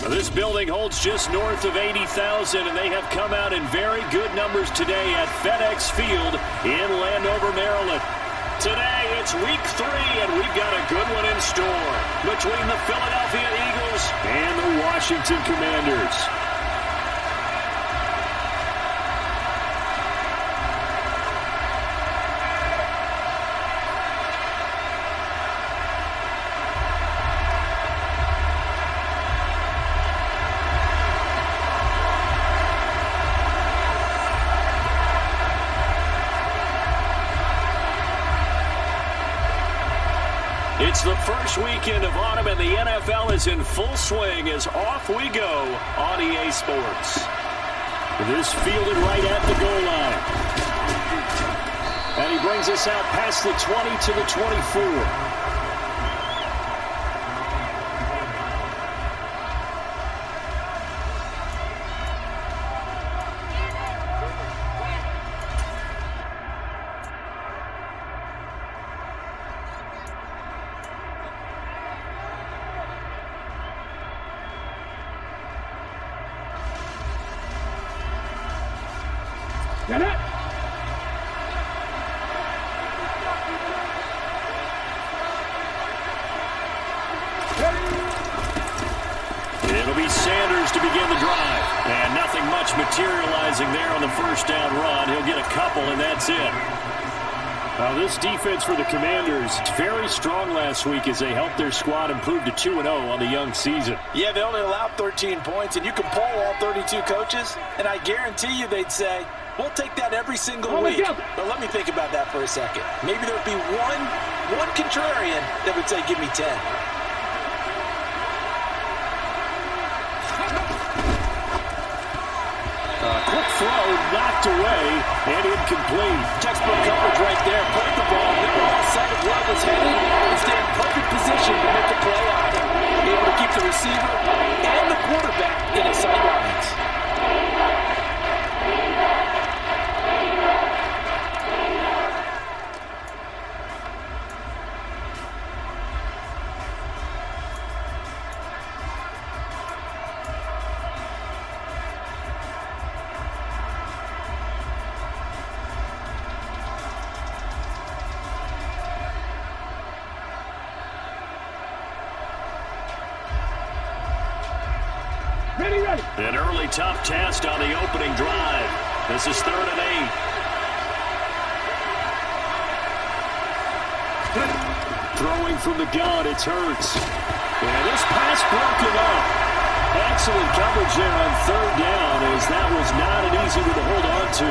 This building holds just north of 80,000, and they have come out in very good numbers today at FedEx Field in Landover, Maryland. Today, it's week 3, and we've got a good one in store between the Philadelphia Eagles and the Washington Commanders. It's the first weekend of autumn, and the NFL is in full swing as off we go on EA Sports. This fielded right at the goal line. And he brings us out past the 20 to the 24. Get it! It'll be Sanders to begin the drive. And nothing much materializing there on the first down run. He'll get a couple, and that's it. This defense for the Commanders, very strong last week as they helped their squad improve to 2-0 on the young season. Yeah, they only allowed 13 points, and you can poll all 32 coaches, and I guarantee you they'd say, we'll take that every single week. But let me think about that for a second. Maybe there'd be one contrarian that would say, give me 10. Quick throw, knocked away, and incomplete. Textbook coverage right there. Put the ball, never lost sight of where it was headed, and stay in perfect position to make the play on it. Able to keep the receiver and the quarterback in his sidelines. Ready. An early tough test on the opening drive. This is 3rd and 8. Throwing from the gun, it's Hurts. And this pass broken up. Excellent coverage there on 3rd down, as that was not an easy one to hold on to.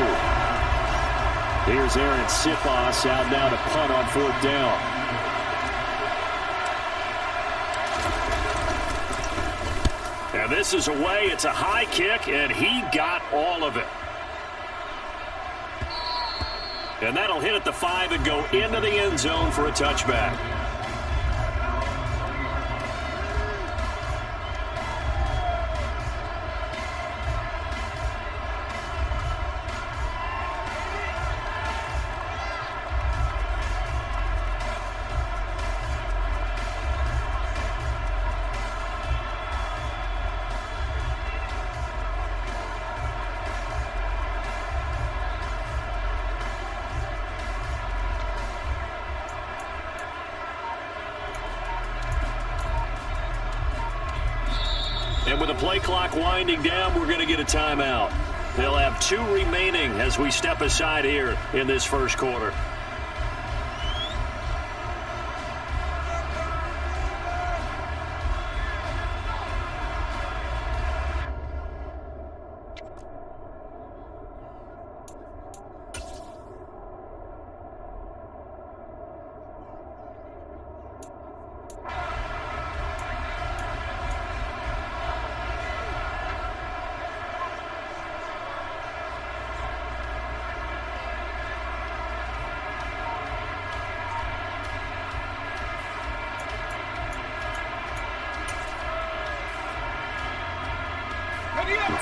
Here's Aaron Sipos out now to punt on 4th down. And this is away. It's a high kick, and he got all of it. And that'll hit at the 5 and go into the end zone for a touchback. And with the play clock winding down, we're going to get a timeout. They'll have 2 remaining as we step aside here in this first quarter.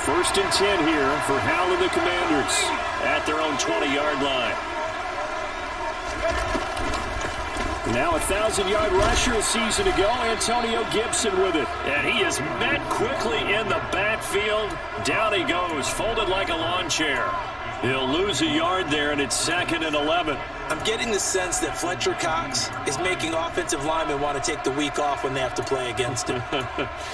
First and 10 here for Hal and the Commanders at their own 20-yard line. Now a 1,000-yard rusher a season ago, Antonio Gibson with it. And he is met quickly in the backfield. Down he goes, folded like a lawn chair. He'll lose a yard there, and it's 2nd and 11. I'm getting the sense that Fletcher Cox is making offensive linemen want to take the week off when they have to play against him.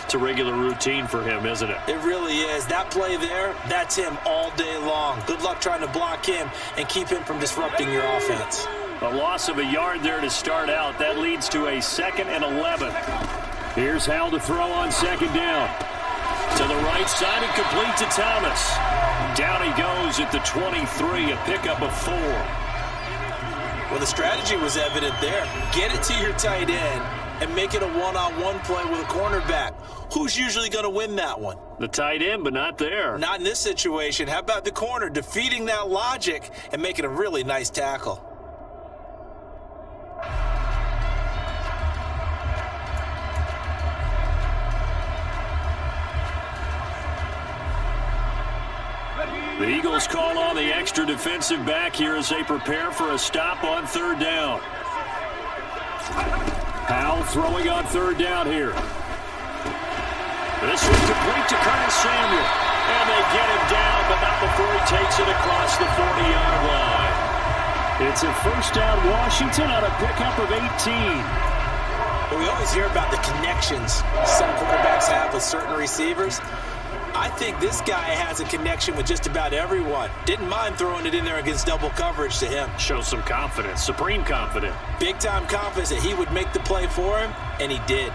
It's a regular routine for him, isn't it? It really is. That play there, that's him all day long. Good luck trying to block him and keep him from disrupting your offense. A loss of a yard there to start out. That leads to a 2nd and 11. Here's Howell to throw on 2nd down. To the right side and complete to Thomas. Down he goes at the 23, a pickup of 4. Well, the strategy was evident there. Get it to your tight end and make it a one-on-one play with a cornerback. Who's usually going to win that one? The tight end, but not there. Not in this situation. How about the corner defeating that logic and making a really nice tackle? The Eagles call on the extra defensive back here as they prepare for a stop on 3rd down. Howell throwing on 3rd down here. This one complete to Curtis Samuel. And they get him down, but not before he takes it across the 40-yard line. It's a 1st down Washington on a pickup of 18. Well, we always hear about the connections some quarterbacks have with certain receivers. I think this guy has a connection with just about everyone. Didn't mind throwing it in there against double coverage to him. Shows some confidence, supreme confidence. Big-time confidence that he would make the play for him, and he did.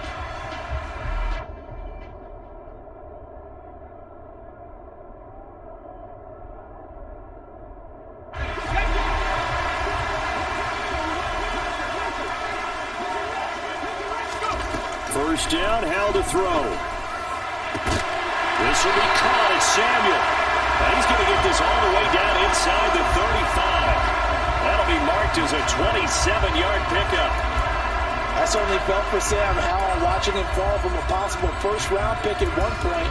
First down, Howell to throw. This will be caught at Samuel. He's going to get this all the way down inside the 35. That'll be marked as a 27-yard pickup. I certainly felt for Sam Howell watching him fall from a possible first-round pick at one point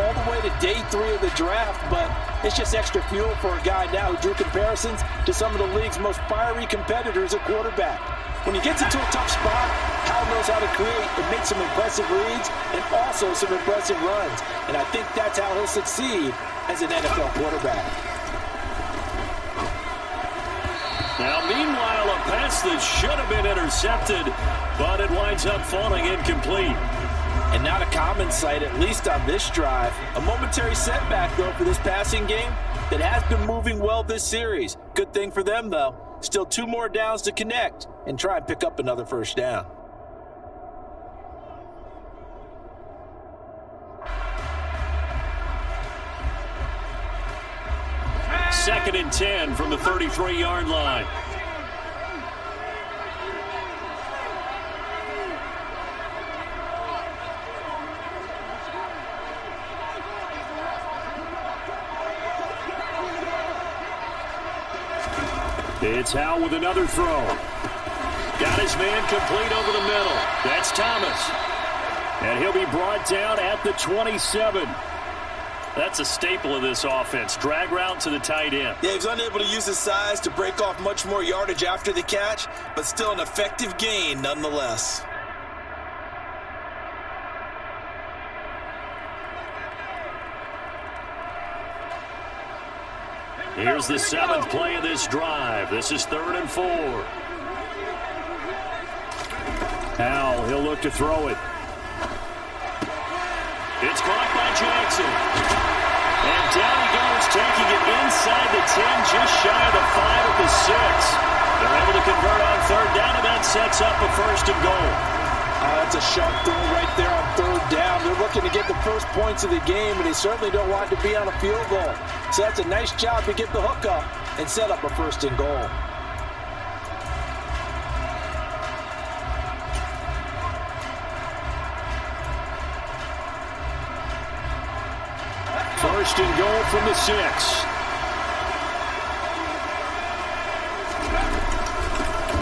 all the way to day 3 of the draft, but it's just extra fuel for a guy now who drew comparisons to some of the league's most fiery competitors at quarterback. When he gets into a tough spot, Howell knows how to create and make some impressive reads and also some impressive runs. And I think that's how he'll succeed as an NFL quarterback. Now, meanwhile, a pass that should have been intercepted, but it winds up falling incomplete. And not a common sight, at least on this drive. A momentary setback, though, for this passing game that has been moving well this series. Good thing for them, though. Still 2 more downs to connect and try and pick up another 1st down. Second and 10 from the 33-yard line. It's Howell with another throw. Got his man complete over the middle. That's Thomas. And he'll be brought down at the 27. That's a staple of this offense. Drag route to the tight end. Yeah, he was unable to use his size to break off much more yardage after the catch, but still an effective gain nonetheless. Here's the 7th play of this drive. This is 3rd and 4. Howell, he'll look to throw it. It's caught by Jackson. And down he goes, taking it inside the 10, just shy of the 5 at the 6. They're able to convert on 3rd down, and that sets up a 1st and goal. That's a sharp throw right there on 3rd down. They're looking to get the first points of the game, and they certainly don't want to be on a field goal. So that's a nice job to get the hook up and set up a 1st and goal. First and goal from the 6.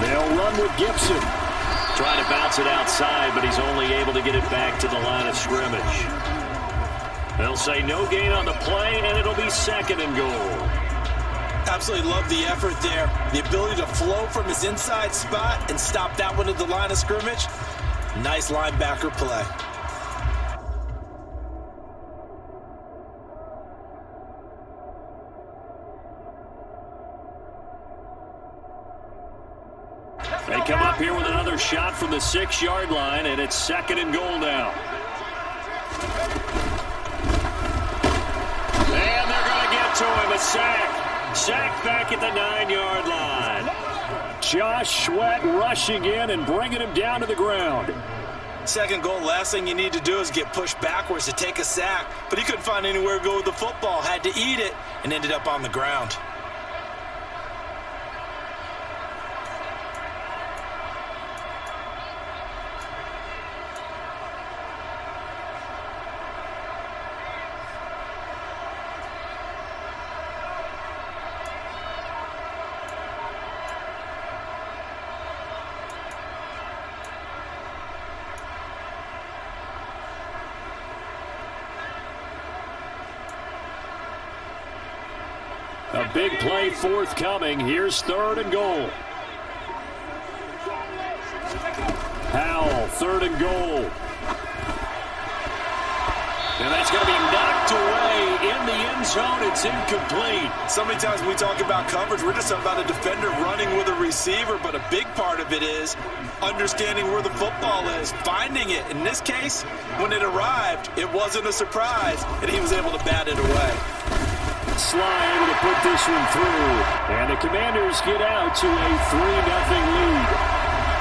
They'll run with Gibson. Trying to bounce it outside, but he's only able to get it back to the line of scrimmage. They'll say no gain on the play, and it'll be 2nd and goal. Absolutely love the effort there. The ability to flow from his inside spot and stop that one at the line of scrimmage. Nice linebacker play. They come up here with another shot from the 6-yard line, and it's 2nd and goal now. And they're going to get to him. A sack. Sack back at the 9-yard line. Josh Sweat rushing in and bringing him down to the ground. 2nd goal, last thing you need to do is get pushed backwards to take a sack. But he couldn't find anywhere to go with the football. Had to eat it and ended up on the ground. A big play forthcoming. Here's 3rd and goal. Howell, 3rd and goal. And that's going to be knocked away in the end zone. It's incomplete. So many times when we talk about coverage, we're just talking about a defender running with a receiver, but a big part of it is understanding where the football is, finding it. In this case, when it arrived, it wasn't a surprise, and he was able to bat it away. Sly able to put this one through. And the Commanders get out to a 3-0 lead.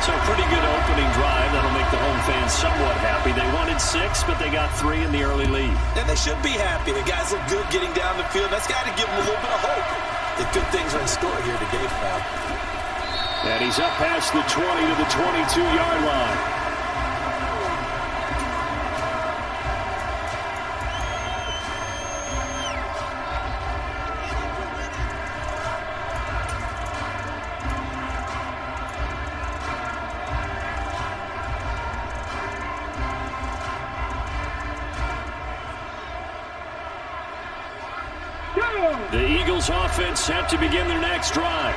So a pretty good opening drive. That'll make the home fans somewhat happy. They wanted 6, but they got 3 in the early lead. And they should be happy. The guys look good getting down the field. That's got to give them a little bit of hope that good things are in store here today for them. And he's up past the 20 to the 22-yard line. The Eagles offense set to begin their next drive.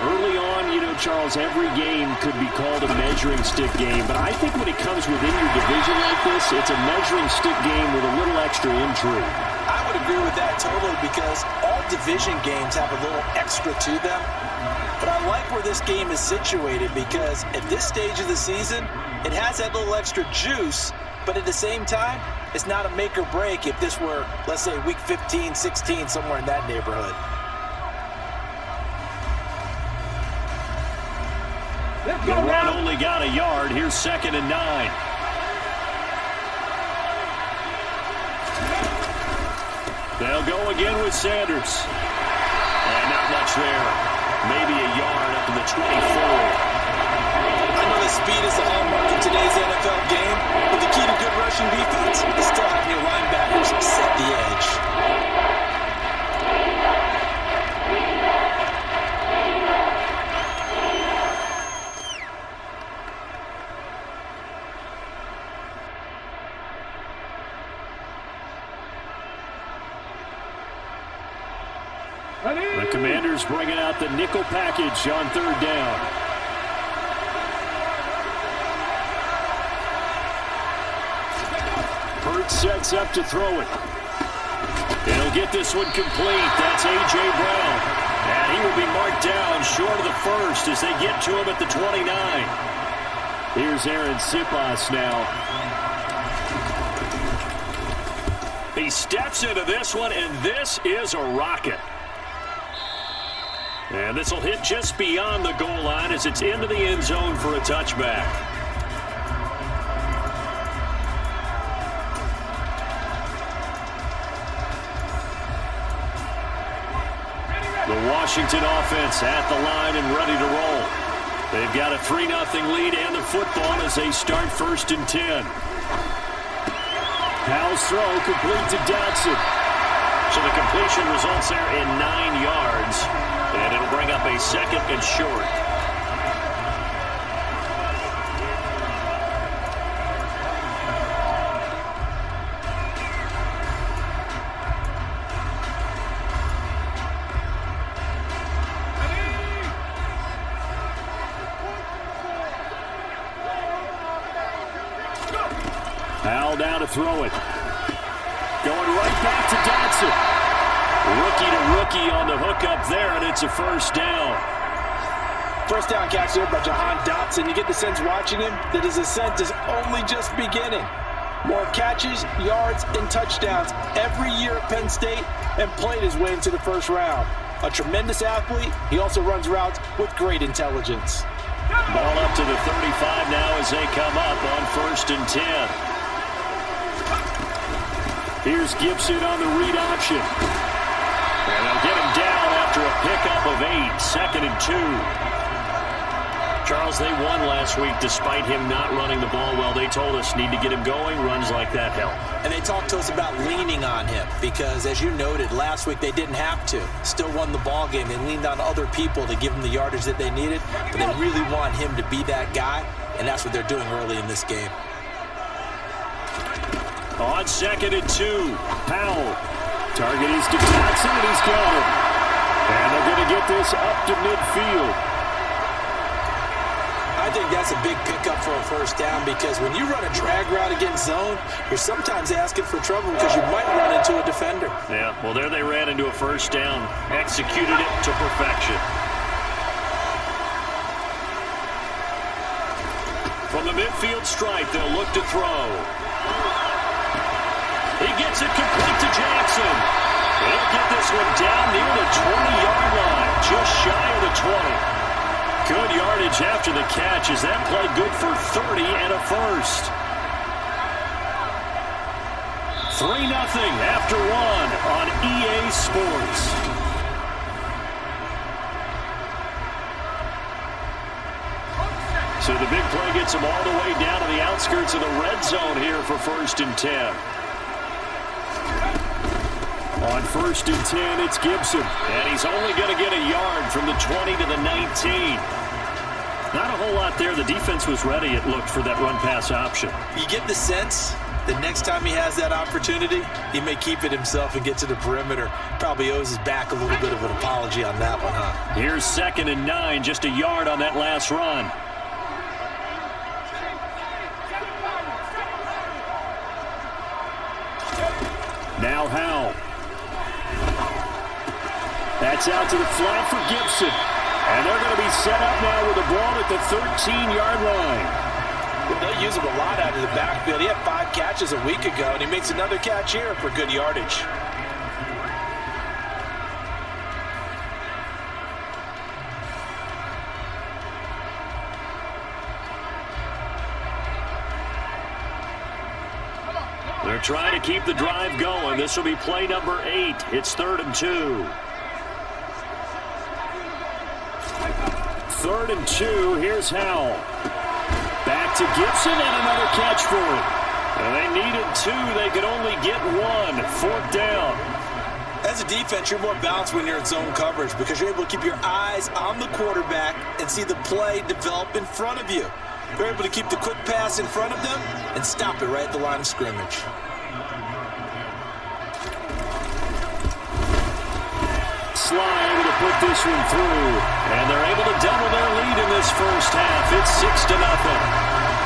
Early on, Charles, every game could be called a measuring stick game, but I think when it comes within your division like this, it's a measuring stick game with a little extra intrigue. I would agree with that totally because all division games have a little extra to them. But I like where this game is situated because at this stage of the season, it has that little extra juice, but at the same time, it's not a make or break if this were, let's say, week 15, 16, somewhere in that neighborhood. The run only got a yard. Here's 2nd and 9. They'll go again with Sanders. And not much there. Maybe a yard up to the 24. I know that speed is the hallmark of today's NFL game, but the key to good rushing defense is still having your linebackers set the edge. The Commanders bringing out the nickel package on 3rd down. Hurt sets up to throw it. He'll get this one complete. That's A.J. Brown. And he will be marked down short of the first as they get to him at the 29. Here's Aaron Sipas now. He steps into this one, and this is a rocket. And this will hit just beyond the goal line as it's into the end zone for a touchback. The Washington offense at the line and ready to roll. They've got a 3-0 lead and the football as they start 1st and 10. Howell's throw complete to Dotson. So the completion results there in 9 yards. And it'll bring up a 2nd and short. Powell down to throw it. Going right back to Dotson. Rookie to rookie on the hook up there, and it's a first down. First down catch there by Jahan Dotson. You get the sense watching him that his ascent is only just beginning. More catches, yards, and touchdowns every year at Penn State, and played his way into the first round. A tremendous athlete, he also runs routes with great intelligence. Ball up to the 35 now as they come up on 1st and 10. Here's Gibson on the read option. And they'll get him down after a pickup of 8, 2nd and 2. Charles, they won last week despite him not running the ball well. They told us need to get him going. Runs like that help. And they talked to us about leaning on him because, as you noted, last week they didn't have to. Still won the ball game. They leaned on other people to give them the yardage that they needed, but they really want him to be that guy, and that's what they're doing early in this game. On 2nd and 2, Powell. Target is to Dotson, and he's got him. And they're going to get this up to midfield. I think that's a big pickup for a first down because when you run a drag route against zone, you're sometimes asking for trouble because you might run into a defender. Yeah, well, there they ran into a first down. Executed it to perfection. From the midfield stripe, they'll look to throw. He gets it complete to Jackson. He'll get this one down near the 20-yard line, just shy of the 20. Good yardage after the catch as that play good for 30 and a first. 3-0 after 1 on EA Sports. So the big play gets him all the way down to the outskirts of the red zone here for 1st and 10. On 1st and 10, it's Gibson. And he's only going to get a yard from the 20 to the 19. Not a whole lot there. The defense was ready, it looked, for that run-pass option. You get the sense that next time he has that opportunity, he may keep it himself and get to the perimeter. Probably owes his back a little bit of an apology on that one, huh? Here's 2nd and 9, just a yard on that last run. Now Howell. That's out to the flat for Gibson. And they're going to be set up now with the ball at the 13-yard line. Well, they use him a lot out of the backfield. He had 5 catches a week ago, and he makes another catch here for good yardage. They're trying to keep the drive going. This will be play number 8. It's 3rd and 2. 3rd and 2. Here's Howell. Back to Gibson and another catch for him. And they needed 2. They could only get 1. 4th down. As a defense, you're more balanced when you're in zone coverage because you're able to keep your eyes on the quarterback and see the play develop in front of you. You're able to keep the quick pass in front of them and stop it right at the line of scrimmage. Sly able to put this one through. And they're able to double their lead in this first half. It's 6-0.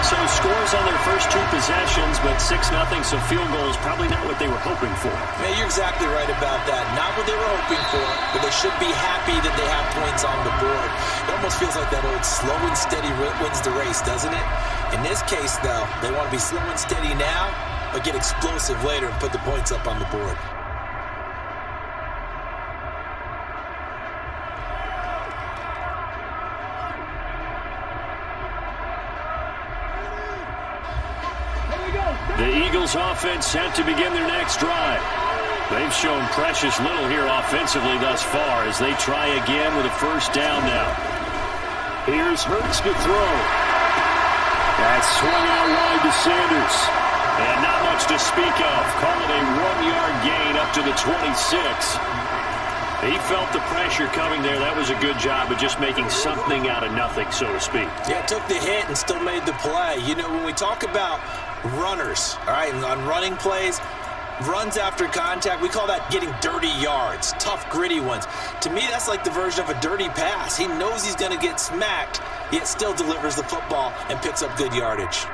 So scores on their first 2 possessions, but 6-0, so field goal is probably not what they were hoping for. Man, you're exactly right about that. Not what they were hoping for, but they should be happy that they have points on the board. It almost feels like that old slow and steady wins the race, doesn't it? In this case, though, they want to be slow and steady now, but get explosive later and put the points up on the board. The Eagles offense set to begin their next drive. They've shown precious little here offensively thus far as they try again with a first down now. Here's Hurts to throw. That's swung out wide to Sanders. And not much to speak of. Call it a 1-yard gain up to the 26. He felt the pressure coming there. That was a good job of just making something out of nothing, so to speak. Yeah, took the hit and still made the play. You know, when we talk about runners, all right, and on running plays, runs after contact, we call that getting dirty yards, tough, gritty ones. To me, that's like the version of a dirty pass. He knows he's going to get smacked, yet still delivers the football and picks up good yardage.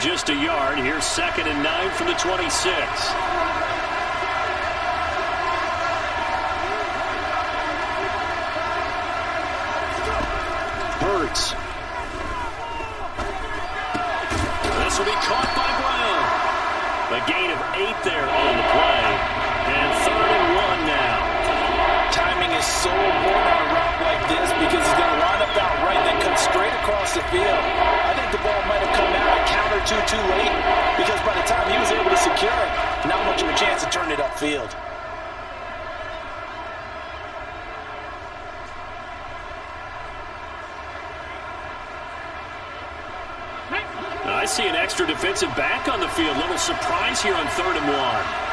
just a yard. Here's 2nd and 9 from the 26. Hurts. This will be caught by Brown. A gain of 8 there on the play. And 3rd and 1 now. Timing is so important on a route like this because he's going to line up out right and then cut straight across the field. I think the ball might have come out a count or two too late because by the time he was able to secure it, not much of a chance to turn it upfield. I see an extra defensive back on the field. Little surprise here on 3rd and 1.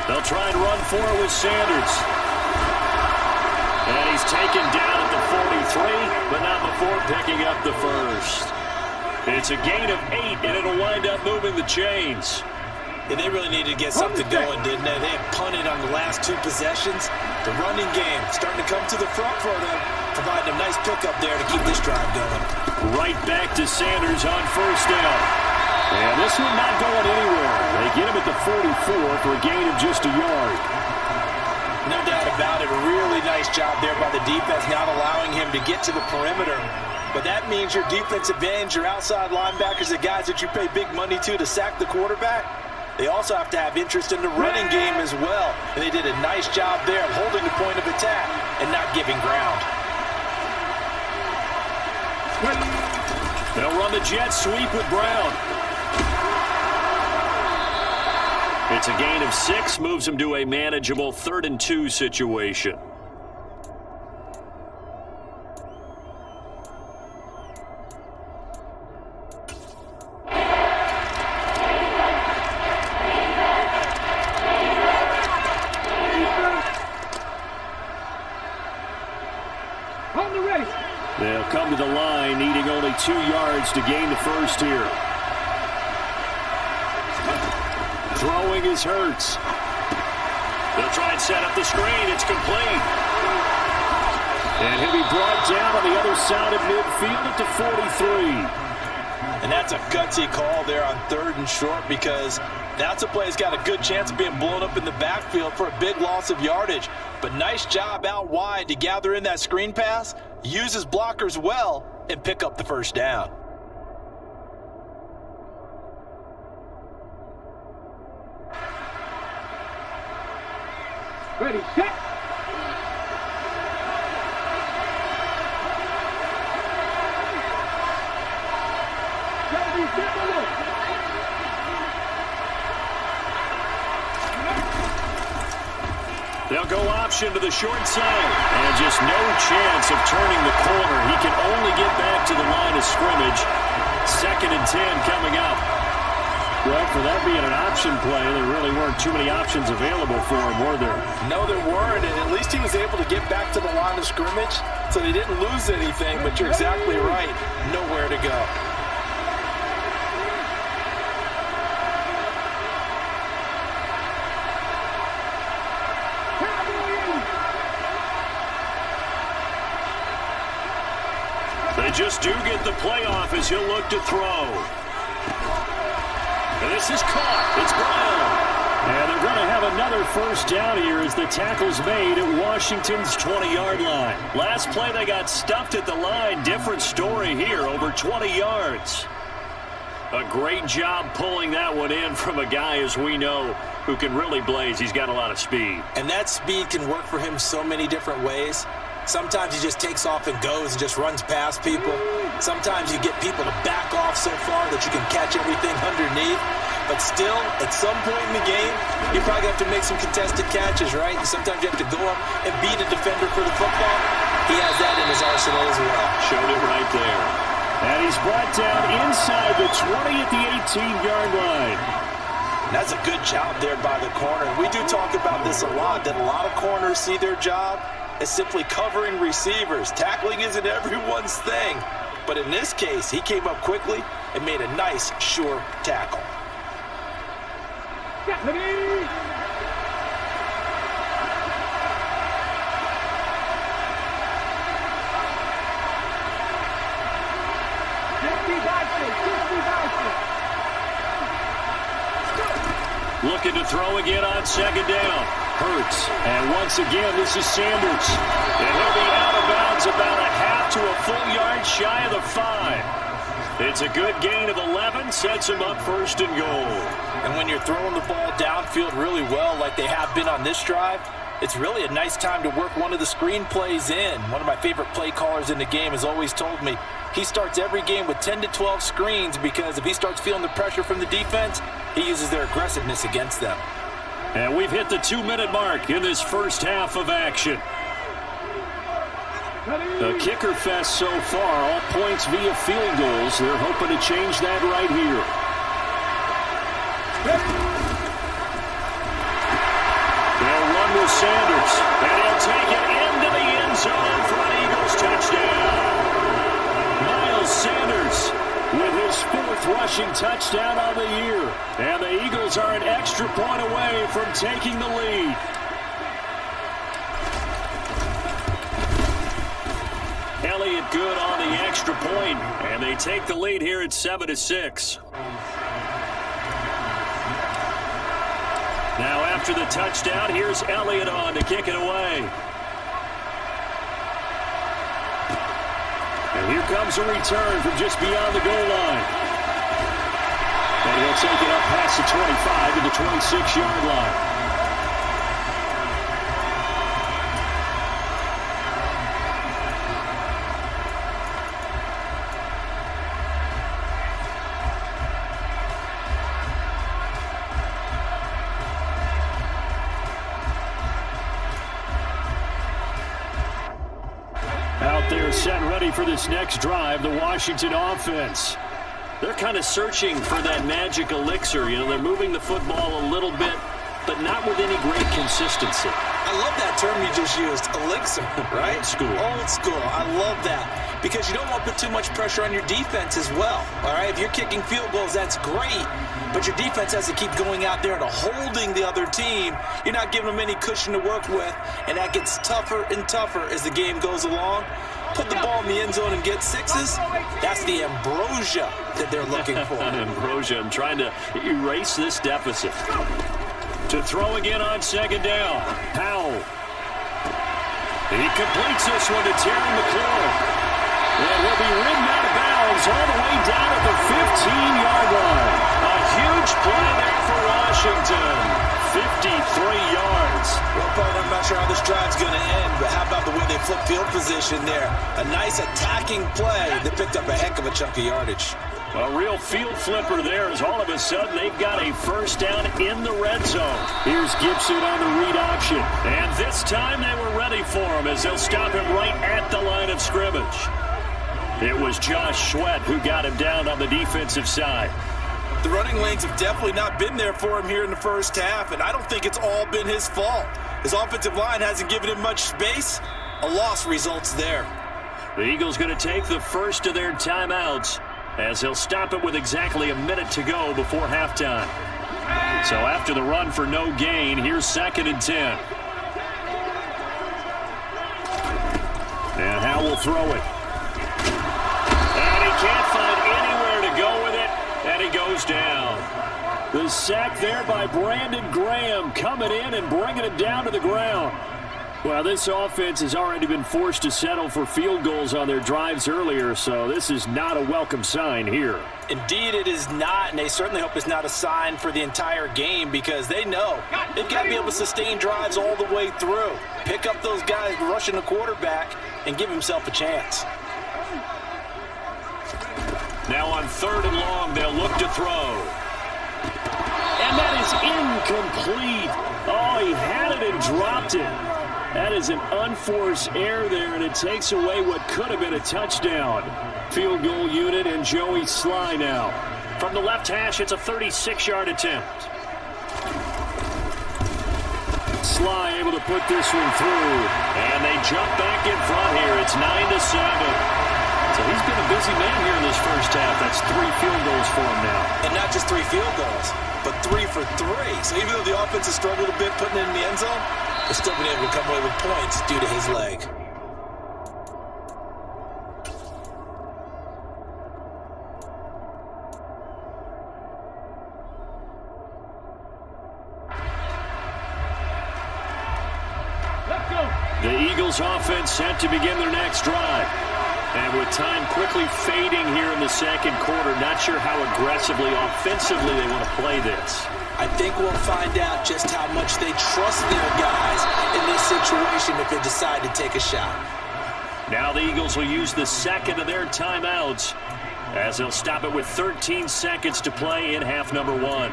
They'll try and run for it with Sanders. And he's taken down at the 43, but not before picking up the first. It's a gain of 8, and it'll wind up moving the chains. Yeah, they really needed to get something going, didn't they? They had punted on the last 2 possessions. The running game starting to come to the front for them, providing a nice pickup there to keep this drive going. Right back to Sanders on 1st down. And this one not going anywhere. They get him at the 44 for a gain of just a yard. No doubt about it. A really nice job there by the defense, not allowing him to get to the perimeter. But that means your defensive ends, your outside linebackers, the guys that you pay big money to sack the quarterback, they also have to have interest in the running game as well. And they did a nice job there of holding the point of attack and not giving ground. They'll run the jet sweep with Brown. It's a gain of 6, moves him to a manageable 3rd and 2 situation. They'll come to the line, needing only 2 yards to gain the first here. Throwing is Hurts. They'll try and set up the screen. It's complete. And he'll be brought down on the other side of midfield at the 43. And that's a gutsy call there on 3rd and short because that's a play that's got a good chance of being blown up in the backfield for a big loss of yardage. But nice job out wide to gather in that screen pass, use his blockers well, and pick up the 1st down. Ready, set. They'll go option to the short side. And just no chance of turning the corner. He can only get back to the line of scrimmage. 2nd and 10 coming up. Well, for that being an option play, there really weren't too many options available for him, were there? No, there weren't, and at least he was able to get back to the line of scrimmage, so they didn't lose anything, but you're exactly right. Nowhere to go. They just do get the playoff as he'll look to throw. And this is caught. It's Brown. And they're going to have another 1st down here as the tackle's made at Washington's 20-yard line. Last play, they got stuffed at the line. Different story here, over 20 yards. A great job pulling that one in from a guy, as we know, who can really blaze. He's got a lot of speed. And that speed can work for him so many different ways. Sometimes he just takes off and goes and just runs past people. Sometimes you get people to back off so far that you can catch everything underneath. But still, at some point in the game, you probably have to make some contested catches, right? And sometimes you have to go up and beat a defender for the football. He has that in his arsenal as well. Showed it right there. And he's brought down inside the 20 at the 18-yard line. That's a good job there by the corner. We do talk about this a lot, that a lot of corners see their job as simply covering receivers. Tackling isn't everyone's thing. But in this case, he came up quickly and made a nice, sure tackle. Looking to throw again on second down. Hurts. And once again, this is Sanders. And he'll be out of bounds about a half to a full yard shy of the 5. It's a good gain of 11. Sets him up first and goal. And when you're throwing the ball downfield really well like they have been on this drive, it's really a nice time to work one of the screen plays in. One of my favorite play callers in the game has always told me he starts every game with 10 to 12 screens because if he starts feeling the pressure from the defense, he uses their aggressiveness against them. And we've hit the 2-minute mark in this first half of action. A kicker fest so far, all points via field goals. They're hoping to change that right here. They'll run with Sanders, and he'll take it into the end zone for an Eagles touchdown. Miles Sanders with his 4th rushing touchdown on the year. And the Eagles are an extra point away from taking the lead. Elliott good on the extra point, and they take the lead here at 7-6. Now after the touchdown, here's Elliott on to kick it away. And here comes a return from just beyond the goal line. And he'll take it up past the 25 to the 26-yard line. Out there set ready for this next drive, the Washington offense. They're kind of searching for that magic elixir. You know, they're moving the football a little bit, but not with any great consistency. I love that term you just used, elixir, right? Old school. Old school. I love that because you don't want to put too much pressure on your defense as well, all right? If you're kicking field goals, that's great, but your defense has to keep going out there and holding the other team. You're not giving them any cushion to work with, and that gets tougher and tougher as the game goes along. Put the ball in the end zone and get 6s, that's the ambrosia that they're looking for. Ambrosia, I'm trying to erase this deficit. To throw again on second down. Powell. He completes this one to Terry McLaurin. And he'll be ridden out of bounds all the way down at the 15-yard line. A huge play there for Washington. 53 yards. Well, partner, I'm not sure how this drive's going to end, but how about the way they flip field position there? A nice attacking play that picked up a heck of a chunk of yardage. A real field flipper there as all of a sudden they've got a first down in the red zone. Here's Gibson on the read option. And this time they were ready for him as they'll stop him right at the line of scrimmage. It was Josh Sweat who got him down on the defensive side. The running lanes have definitely not been there for him here in the first half, and I don't think it's all been his fault. His offensive line hasn't given him much space. A loss results there. The Eagles going to take the first of their timeouts as he'll stop it with exactly a minute to go before halftime. So after the run for no gain, here's 2nd and 10. And Howe will throw it. And he can't find anywhere to go with it, and he goes down. The sack there by Brandon Graham coming in and bringing it down to the ground. Well, this offense has already been forced to settle for field goals on their drives earlier, so this is not a welcome sign here. Indeed, it is not, and they certainly hope it's not a sign for the entire game because they know they've got to be able to sustain drives all the way through. Pick up those guys rushing the quarterback and give himself a chance. Now on 3rd and long, they'll look to throw. And that is incomplete. Oh, he had it and dropped it. That is an unforced error there, and it takes away what could have been a touchdown. Field goal unit and Joey Sly now. From the left hash, it's a 36-yard attempt. Sly able to put this one through, and they jump back in front here. It's 9-7. So he's been a busy man here in this first half. That's 3 field goals for him now. And not just 3 field goals, but 3 for 3. So even though the offense has struggled a bit putting it in the end zone, they've still been able to come away with points due to his leg. The Eagles offense set to begin their next drive. And with time quickly fading here in the second quarter, not sure how aggressively, offensively they want to play this. I think we'll find out just how much they trust their guys in this situation if they decide to take a shot. Now the Eagles will use the second of their timeouts as they'll stop it with 13 seconds to play in half number one.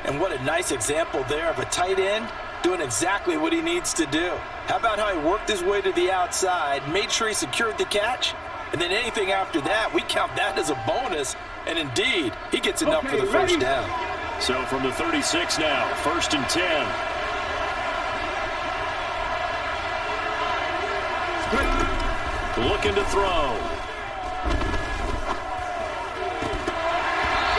And what a nice example there of a tight end doing exactly what he needs to do. How about how he worked his way to the outside, made sure he secured the catch, and then anything after that, we count that as a bonus. And indeed, he gets enough for the first down. So from the 36 now, 1st and 10. Looking to throw.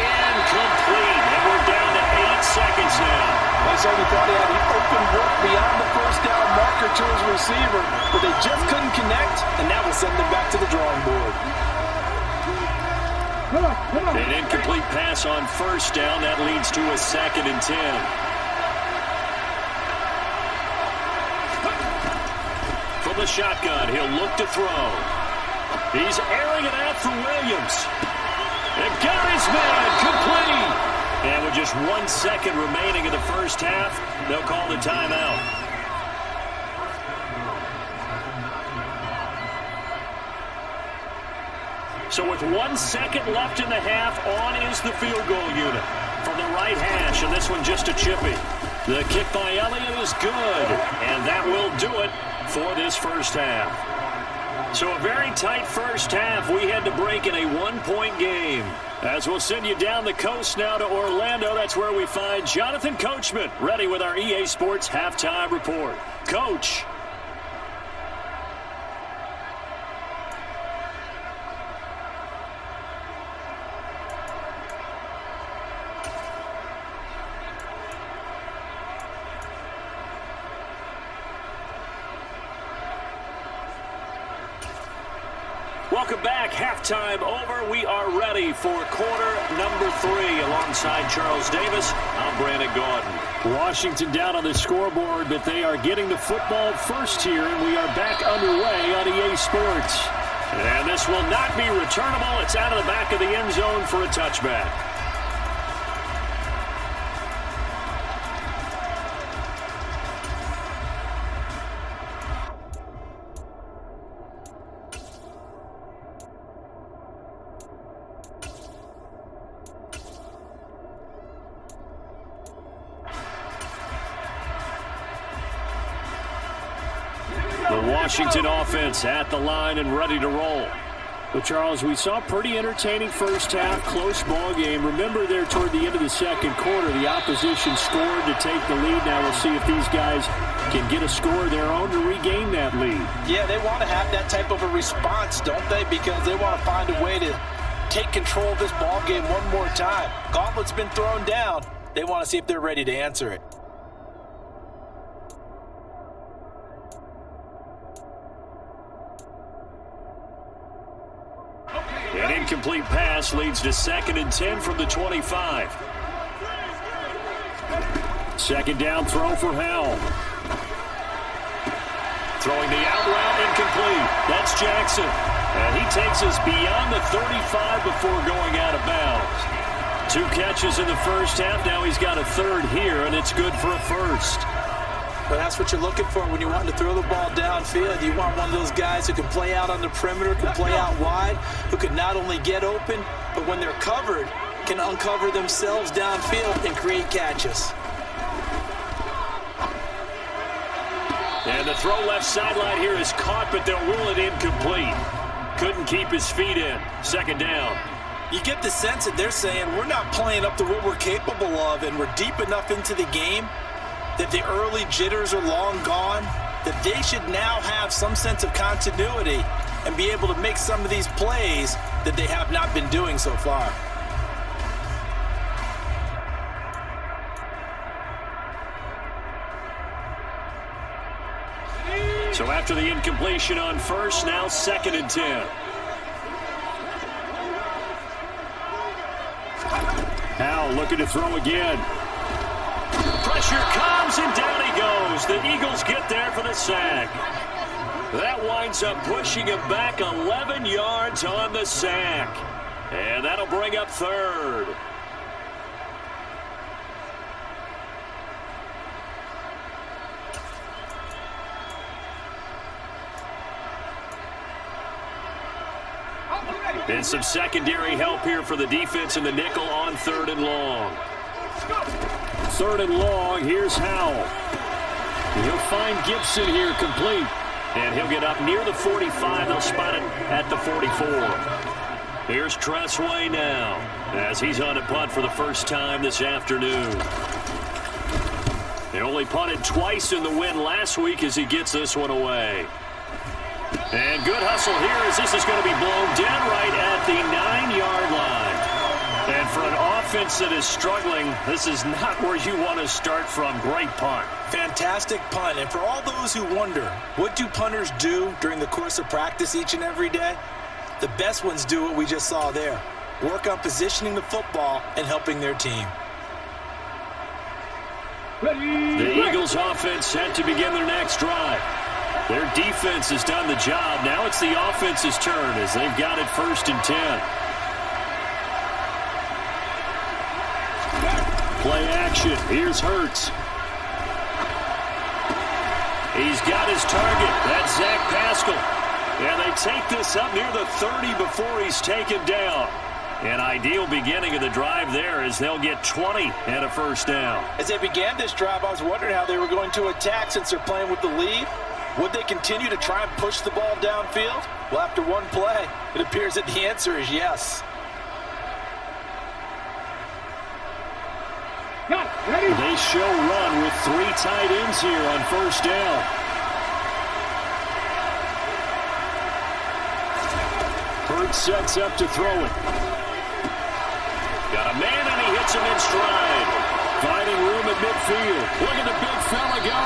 Incomplete. And we're down to 8 seconds now. They certainly thought he had an open look beyond the first down marker to his receiver, but they just couldn't connect, and that will send them back to the drawing board. An incomplete pass on first down. That leads to a 2nd and 10. From the shotgun, he'll look to throw. He's airing it out for Williams. And got his man, complete. And with just 1 second remaining in the first half, they'll call the timeout. So with 1 second left in the half, on is the field goal unit from the right hash, and this one just a chippy. The kick by Elliott is good, and that will do it for this first half. So a very tight first half. We had to break in a 1-point game. As we'll send you down the coast now to Orlando, that's where we find Jonathan Coachman, ready with our EA Sports Halftime Report. Coach. Welcome back. Halftime over. We are ready for quarter number 3 alongside Charles Davis. I'm Brandon Gaudin. Washington down on the scoreboard, but they are getting the football first here, and we are back underway on EA Sports. And this will not be returnable. It's out of the back of the end zone for a touchback. Washington offense at the line and ready to roll. Well, Charles, we saw a pretty entertaining first half, close ball game. Remember there toward the end of the second quarter, the opposition scored to take the lead. Now we'll see if these guys can get a score of their own to regain that lead. Yeah, they want to have that type of a response, don't they? Because they want to find a way to take control of this ball game one more time. Gauntlet's been thrown down. They want to see if they're ready to answer it. An incomplete pass leads to 2nd and 10 from the 25. Second down throw for Hell. Throwing the out route, incomplete. That's Jackson. And he takes us beyond the 35 before going out of bounds. 2 catches in the first half. Now he's got a 3rd here, and it's good for a 1st. But that's what you're looking for when you want to throw the ball downfield. You want one of those guys who can play out on the perimeter, can play out wide, who can not only get open, but when they're covered, can uncover themselves downfield and create catches. And the throw left sideline here is caught, but they'll rule it incomplete. Couldn't keep his feet in. 2nd down. You get the sense that they're saying we're not playing up to what we're capable of, and we're deep enough into the game that the early jitters are long gone, that they should now have some sense of continuity and be able to make some of these plays that they have not been doing so far. So after the incompletion on first, now 2nd and 10. Howell looking to throw again. Pressure comes, and down he goes. The Eagles get there for the sack. That winds up pushing him back 11 yards on the sack. And that'll bring up third. And some secondary help here for the defense in the nickel on 3rd and long. 3rd and long, here's Howell. He'll find Gibson here complete. And he'll get up near the 45. They'll spot it at the 44. Here's Tressway now as he's on a punt for the first time this afternoon. They only punted twice in the win last week as he gets this one away. And good hustle here as this is going to be blown dead right at the 9-yard line. And for an offense that is struggling, this is not where you want to start from. Great punt. Fantastic punt. And for all those who wonder, what do punters do during the course of practice each and every day? The best ones do what we just saw there. Work on positioning the football and helping their team. The Eagles offense set to begin their next drive. Their defense has done the job. Now it's the offense's turn as they've got it 1st and 10. Play action. Here's Hurts. He's got his target. That's Zach Pascal. And they take this up near the 30 before he's taken down. An ideal beginning of the drive there as they'll get 20 and a first down. As they began this drive, I was wondering how they were going to attack since they're playing with the lead. Would they continue to try and push the ball downfield? Well, after one play, it appears that the answer is yes. They show run with 3 tight ends here on first down. Hurts sets up to throw it. Got a man and he hits him in stride. Finding room at midfield. Look at the big fella go.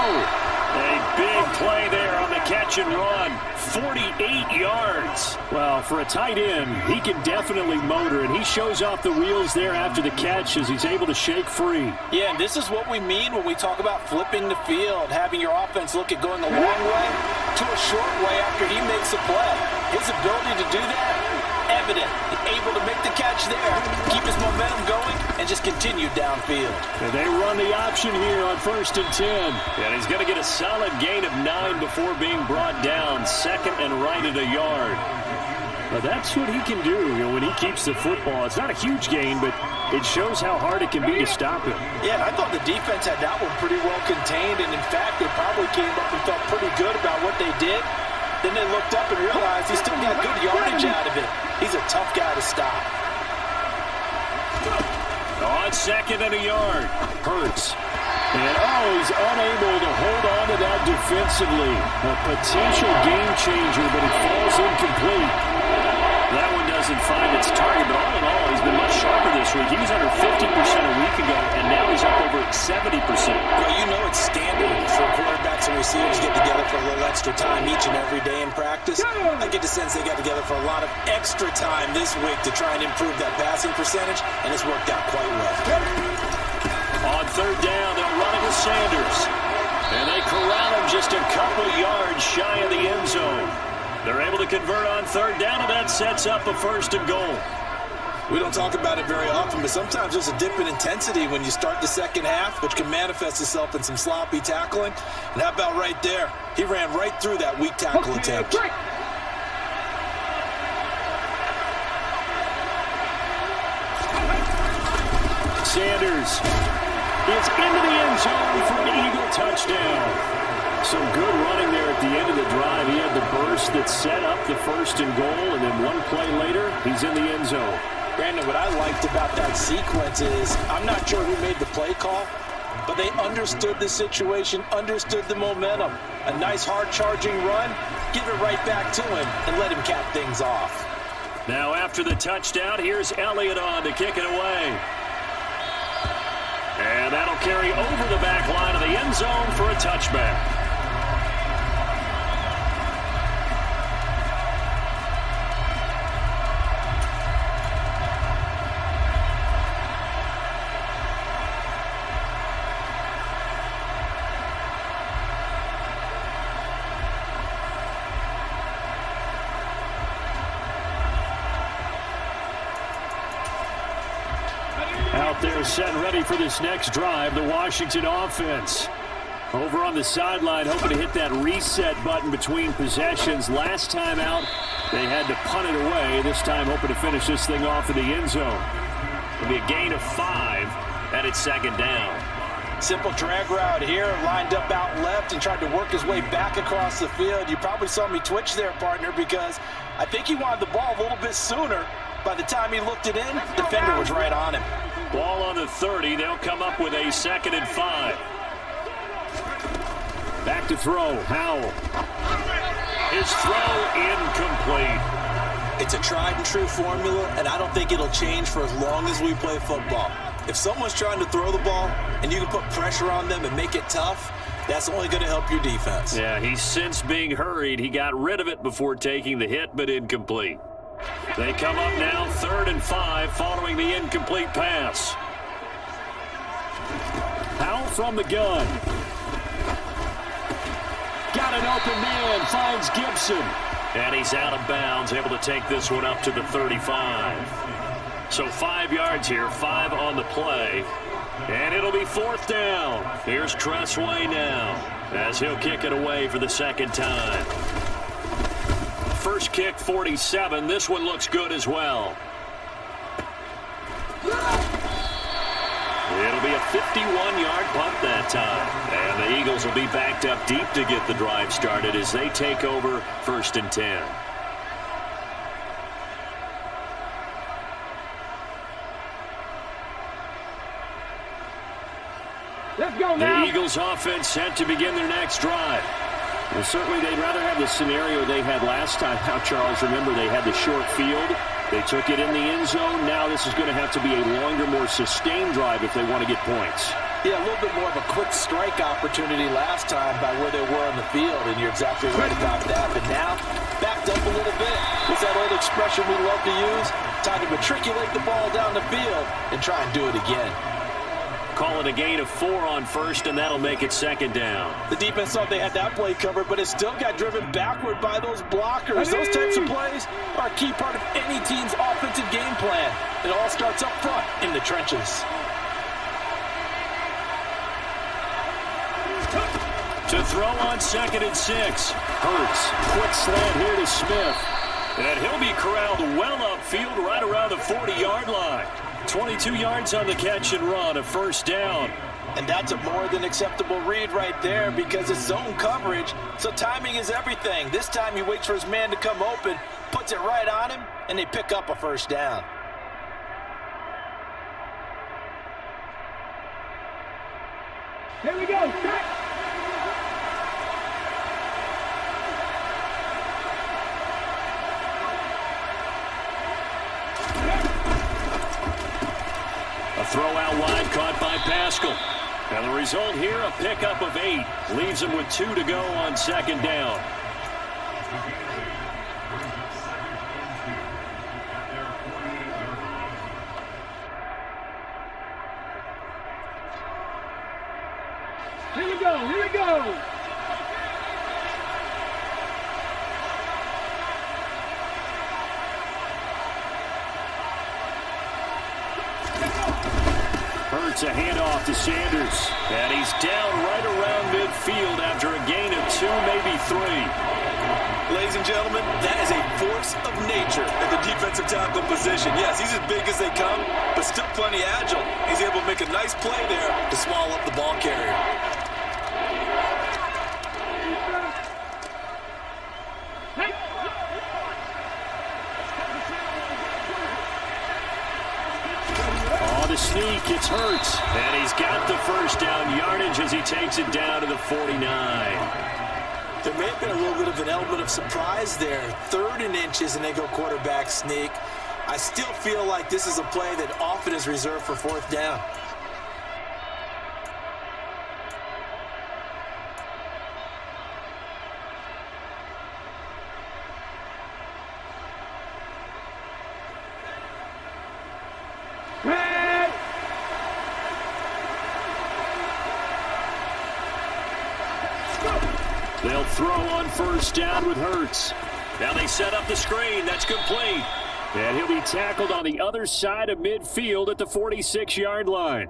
A big play there on the catch and run. 48 yards. Well, for a tight end, he can definitely motor, and he shows off the wheels there after the catch as he's able to shake free. Yeah, and this is what we mean when we talk about flipping the field, having your offense look at going a long way to a short way after he makes a play. His ability to do that, evident. Able to make the catch there, keep his momentum going, and just continue downfield. And they run the option here on 1st and 10. And he's going to get a solid gain of 9 before being brought down. 2nd and right at a yard. But that's what he can do, when he keeps the football. It's not a huge gain, but it shows how hard it can be to stop him. Yeah, I thought the defense had that one pretty well contained, and in fact, they probably came up and felt pretty good about what they did. Then they looked up and realized he still got good yardage out of it. He's a tough guy to stop. On 2nd and a yard, Hurts. And he's unable to hold on to that defensively. A potential game changer, but it falls incomplete. That one doesn't find its target, but all in all, he's been much sharper this week. He was under 50% a week ago, and now he's up over 70%. Well, you know it's standard for quarterbacks and receivers get together for a little extra time each and every day in practice. I get the sense they got together for a lot of extra time this week to try and improve that passing percentage, and it's worked out quite well. On 3rd down, they'll run it with Sanders. And they corral him just a couple yards shy of the end zone. They're able to convert on 3rd down, and that sets up a 1st and goal. We don't talk about it very often, but sometimes there's a dip in intensity when you start the second half, which can manifest itself in some sloppy tackling. And how about right there? He ran right through that weak tackle attempt. Sanders is into the end zone for an Eagle touchdown. Some good running there at the end of the drive. He had the burst that set up the 1st and goal, and then one play later, he's in the end zone. Brandon, what I liked about that sequence is I'm not sure who made the play call, but they understood the situation, understood the momentum. A nice hard-charging run, give it right back to him, and let him cap things off. Now after the touchdown, here's Elliott on to kick it away. And that'll carry over the back line of the end zone for a touchback. set and ready for this next drive, the Washington offense. Over on the sideline, hoping to hit that reset button between possessions. Last time out, they had to punt it away. This time, hoping to finish this thing off in the end zone. It'll be a gain of 5, and it's second down. Simple drag route here, lined up out left and tried to work his way back across the field. You probably saw me twitch there, partner, because I think he wanted the ball a little bit sooner. By the time he looked it in, the defender was right on him. Ball on the 30. They'll come up with a 2nd and 5. Back to throw. Howell. His throw incomplete. It's a tried and true formula, and I don't think it'll change for as long as we play football. If someone's trying to throw the ball and you can put pressure on them and make it tough, that's only going to help your defense. Yeah, he's since being hurried. He got rid of it before taking the hit, but incomplete. They come up now 3rd and 5 following the incomplete pass. Howell from the gun. Got an open man, finds Gibson. And he's out of bounds, able to take this one up to the 35. So 5 yards here, 5 on the play. And it'll be 4th down. Here's Tressway now, as he'll kick it away for the 2nd time. First kick, 47. This one looks good as well. It'll be a 51-yard punt that time. And the Eagles will be backed up deep to get the drive started as they take over 1st and 10. Let's go now. The Eagles offense set to begin their next drive. Well, certainly they'd rather have the scenario they had last time out, Charles. Remember, they had the short field. They took it in the end zone. Now this is going to have to be a longer, more sustained drive if they want to get points. Yeah, a little bit more of a quick strike opportunity last time by where they were on the field, and you're exactly right about that. But now, backed up a little bit. What's that old expression we love to use? Time to matriculate the ball down the field and try and do it again. Call it a gain of 4 on 1st, and that'll make it 2nd down. The defense thought they had that play covered, but it still got driven backward by those blockers. Those types of plays are a key part of any team's offensive game plan. It all starts up front in the trenches. To throw on 2nd and 6. Hurts. Quick slant here to Smith. And he'll be corralled well upfield right around the 40-yard line. 22 yards on the catch and run, a 1st down. And that's a more than acceptable read right there because it's zone coverage, so timing is everything. This time he waits for his man to come open, puts it right on him, and they pick up a 1st down. Here we go. Back. A throw out wide caught by Pascal. And the result here, a pickup of 8. Leaves him with 2 to go on 2nd down. Here we go. Here we go. Hurts a handoff to Sanders. And he's down right around midfield after a gain of 2, maybe 3. Ladies and gentlemen, that is a force of nature at the defensive tackle position. Yes, he's as big as they come, but still plenty agile. He's able to make a nice play there to swallow up the ball carrier. The sneak, it's Hurts, and he's got the 1st down yardage as he takes it down to the 49. There may have been a little bit of an element of surprise there. 3rd and inches, and they go quarterback sneak. I still feel like this is a play that often is reserved for 4th down. They'll throw on 1st down with Hurts. Now they set up the screen. That's complete. And he'll be tackled on the other side of midfield at the 46-yard line.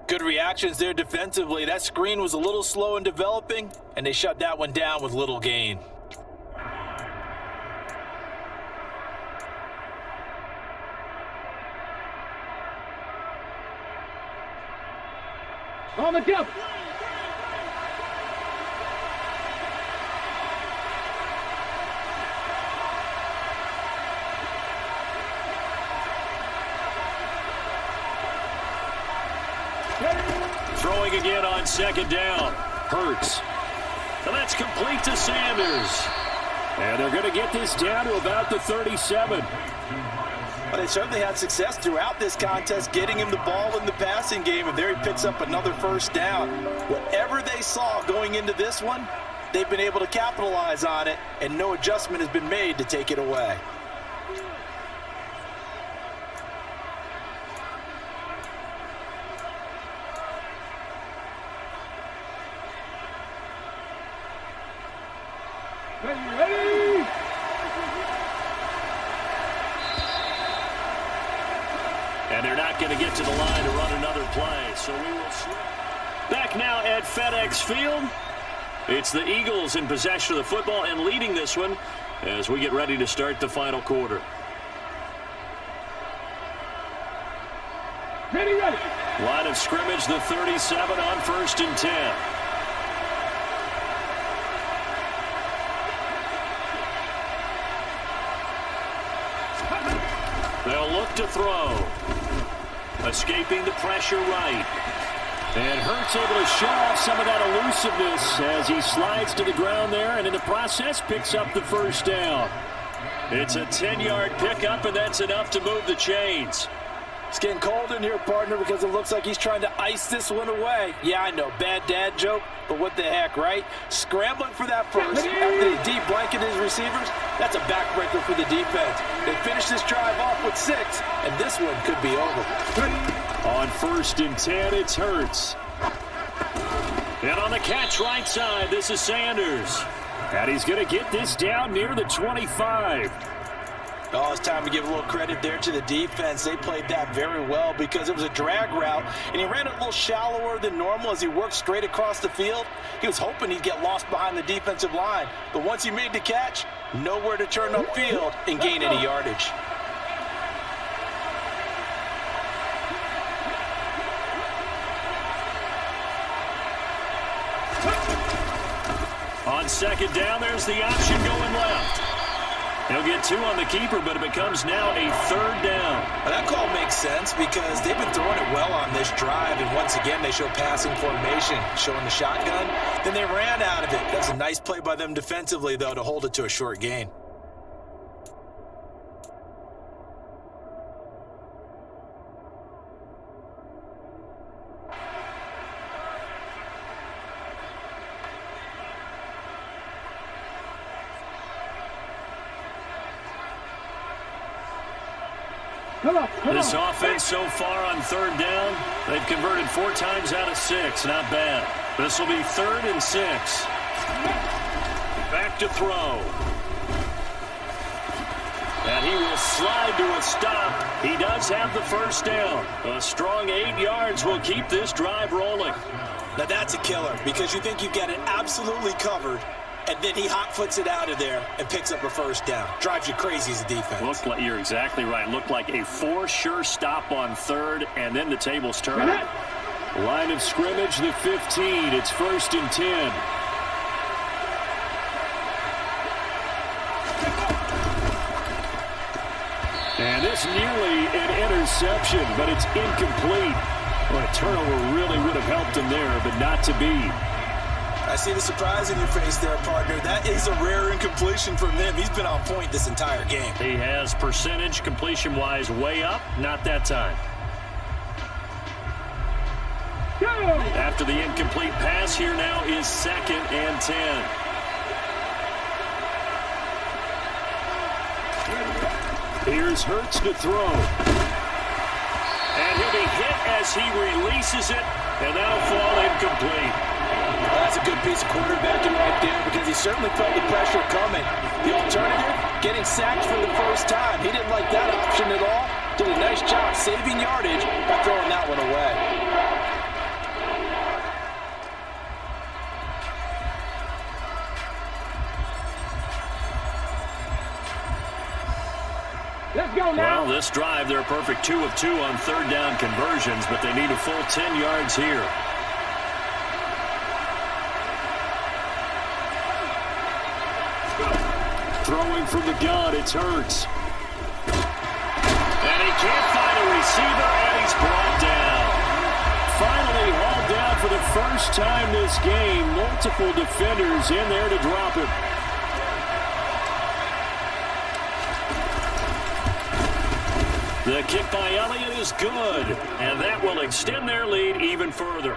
Good reactions there defensively. That screen was a little slow in developing, and they shut that one down with little gain. On the jump. Throwing again on second down. Hurts. And that's complete to Sanders. And they're going to get this down to about the 37. Well, they certainly had success throughout this contest getting him the ball in the passing game, and there he picks up another first down. Whatever they saw going into this one, they've been able to capitalize on it, and no adjustment has been made to take it away. Ready. And they're not going to get to the line to run another play, so we will switch. Back now at FedEx Field. It's the Eagles in possession of the football and leading this one as we get ready to start the final quarter. Ready. Line of scrimmage, the 37 on 1st and 10. They'll look to throw. Escaping the pressure right. And Hurts able to show off some of that elusiveness as he slides to the ground there and in the process picks up the first down. It's a 10-yard pickup, and that's enough to move the chains. It's getting cold in here, partner, because it looks like he's trying to ice this one away. Yeah, I know, bad dad joke, but what the heck, right? Scrambling for that first after they deep blanket his receivers, that's a backbreaker for the defense. They finish this drive off with 6, and this one could be over. On 1st and 10, it's Hurts. And on the catch right side, this is Sanders. And he's going to get this down near the 25. Oh, it's time to give a little credit there to the defense. They played that very well because it was a drag route, and he ran it a little shallower than normal as he worked straight across the field. He was hoping he'd get lost behind the defensive line, but once he made the catch, nowhere to turn upfield and gain any yardage. On second down, there's the option going left. He'll get 2 on the keeper, but it becomes now a 3rd down. Well, that call makes sense because they've been throwing it well on this drive, and once again they show passing formation, showing the shotgun. Then they ran out of it. That's a nice play by them defensively, though, to hold it to a short gain. Come on. This offense so far on 3rd down, they've converted 4 times out of 6. Not bad. This will be 3rd and 6. Back to throw. And he will slide to a stop. He does have the first down. A strong 8 yards will keep this drive rolling. Now that's a killer because you think you've got it absolutely covered, and then he hot-foots it out of there and picks up a first down. Drives you crazy as a defense. Looked like, you're exactly right. Looked like a 4 sure stop on 3rd, and then the tables turn. Line of scrimmage, the 15. It's 1st and 10. And this nearly an interception, but it's incomplete. Well, a turnover really would have helped him there, but not to be. I see the surprise in your face there, partner. That is a rare incompletion from him. He's been on point this entire game. He has percentage completion-wise way up. Not that time. Go! After the incomplete pass, here now is 2nd and 10. Here's Hurts to throw. And he'll be hit as he releases it, and that'll fall incomplete. That's a good piece of quarterbacking right there because he certainly felt the pressure coming. The alternative, getting sacked for the first time. He didn't like that option at all. Did a nice job saving yardage by throwing that one away. Let's go now. Well, this drive, they're a perfect 2 of 2 on third down conversions, but they need a full 10 yards here. Throwing from the gun, it's Hurts. And he can't find a receiver, and he's brought down. Finally hauled down for the first time this game. Multiple defenders in there to drop him. The kick by Elliott is good, and that will extend their lead even further.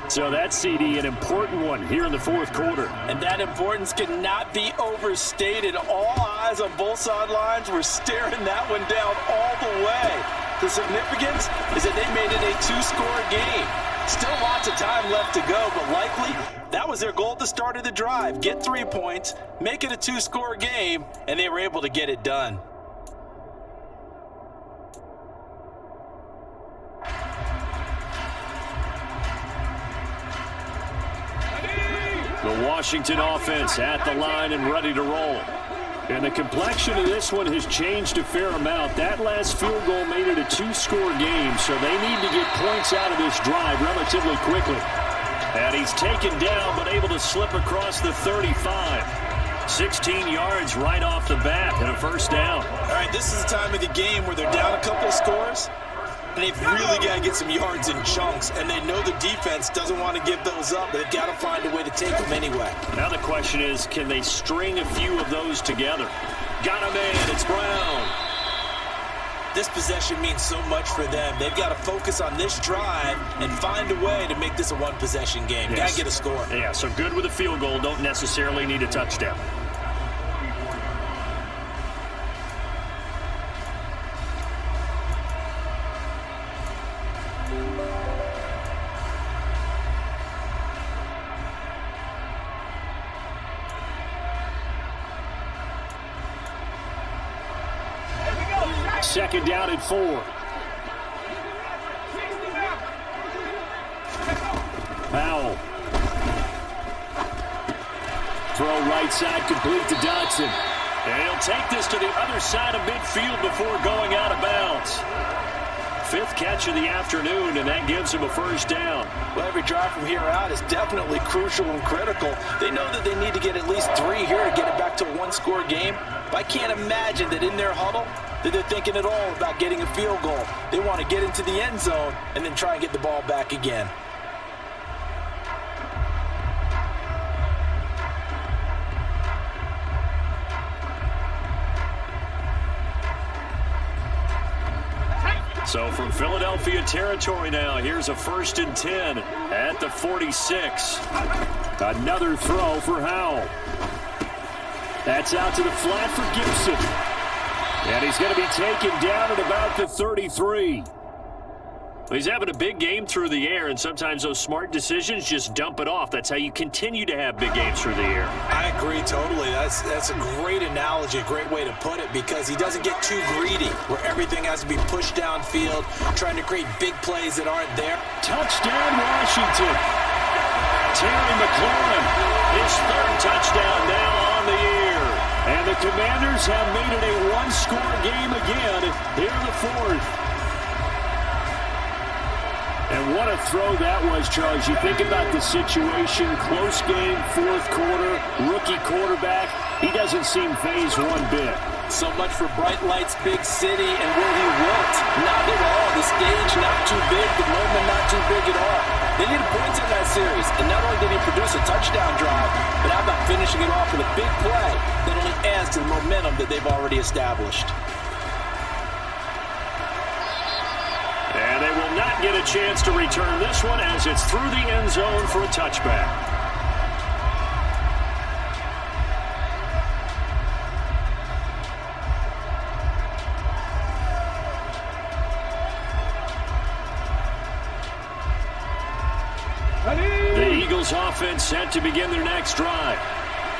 So that CD, an important one here in the fourth quarter. And that importance cannot be overstated. All eyes on both sidelines were staring that one down all the way. The significance is that they made it a 2-score game. Still lots of time left to go, but likely that was their goal at the start of the drive. Get 3 points, make it a 2-score game, and they were able to get it done. The Washington offense at the line and ready to roll. And the complexion of this one has changed a fair amount. That last field goal made it a 2-score game, so they need to get points out of this drive relatively quickly. And he's taken down, but able to slip across the 35. 16 yards right off the bat and a first down. All right, this is the time of the game where they're down a couple of scores. And they've really got to get some yards in chunks, and they know the defense doesn't want to give those up, but they've got to find a way to take them anyway. Now the question is, can they string a few of those together? Got him in, it's Brown. This possession means so much for them. They've got to focus on this drive and find a way to make this a one-possession game. Yes. Got to get a score. Yeah, so good with a field goal, don't necessarily need a touchdown. Second down and 4. Powell. Throw right side complete to Dotson. And he'll take this to the other side of midfield before going out of bounds. 5th catch of the afternoon, and that gives him a first down. Well, every drive from here out is definitely crucial and critical. They know that they need to get at least 3 here to get it back to a 1-score game. But I can't imagine that in their huddle that they're thinking at all about getting a field goal. They want to get into the end zone and then try and get the ball back again. So from Philadelphia territory now, here's a 1st and 10 at the 46. Another throw for Howell. That's out to the flat for Gibson. And he's going to be taken down at about the 33. He's having a big game through the air, and sometimes those smart decisions just dump it off. That's how you continue to have big games through the air. I agree totally. That's a great analogy, a great way to put it, because he doesn't get too greedy where everything has to be pushed downfield, trying to create big plays that aren't there. Touchdown, Washington. Terry McLaurin, his 3rd touchdown now on the year. And the Commanders have made it a 1-score game again here in the 4th. And what a throw that was, Charles. You think about the situation, close game, 4th quarter, rookie quarterback. He doesn't seem fazed one bit. So much for bright lights, big city, and where he worked. Not at all. The stage not too big, the moment not too big at all. They needed points in that series, and not only did he produce a touchdown drive, but how about finishing it off with a big play that only adds to the momentum that they've already established. And they will not get a chance to return this one as it's through the end zone for a touchback. The Eagles offense set to begin their next drive.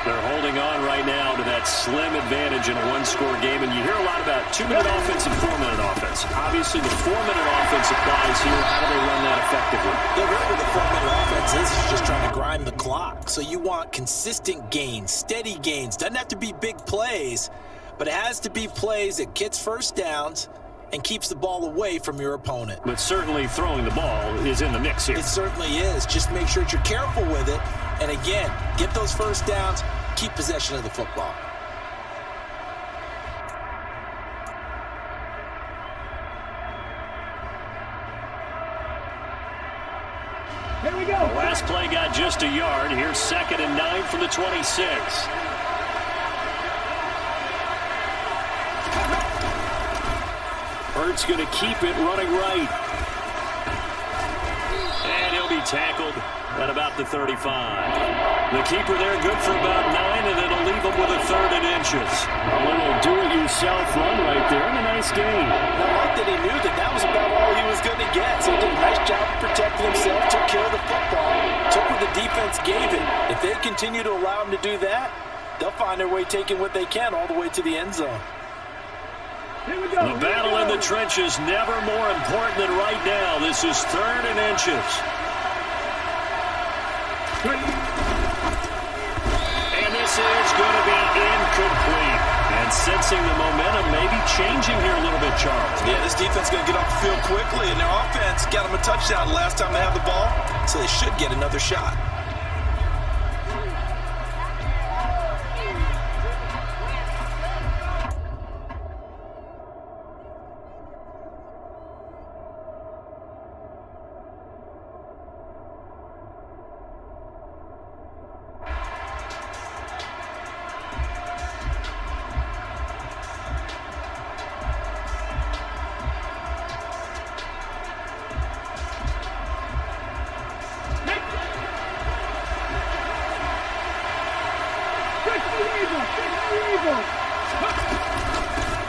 They're holding on right now to that slim advantage in a one-score game. And you hear a lot about 2-minute offense and 4-minute offense. Obviously, the 4-minute offense applies here. How do they run that effectively? Yeah, really, the 4-minute offense is just trying to grind the clock. So you want consistent gains, steady gains. Doesn't have to be big plays, but it has to be plays that gets first downs and keeps the ball away from your opponent. But certainly throwing the ball is in the mix here. It certainly is. Just make sure that you're careful with it. And again, get those first downs, keep possession of the football. Here we go. The last play got just a yard. Here's 2nd and 9 from the 26. Hurts going to keep it running right. And he'll be tackled at about the 35. The keeper there good for about 9, and it'll leave him with a 3rd and inches. A little do-it-yourself run right there, and a nice gain. I like that he knew that that was about all he was going to get. So he did a nice job of protecting himself, took care of the football, took what the defense gave him. If they continue to allow him to do that, they'll find their way taking what they can all the way to the end zone. Here we go. The battle in the trenches never more important than right now. This is 3rd and inches. And this is going to be incomplete. And sensing the momentum maybe changing here a little bit, Charles. Yeah, this defense is going to get off the field quickly, and their offense got them a touchdown last time they had the ball, so they should get another shot.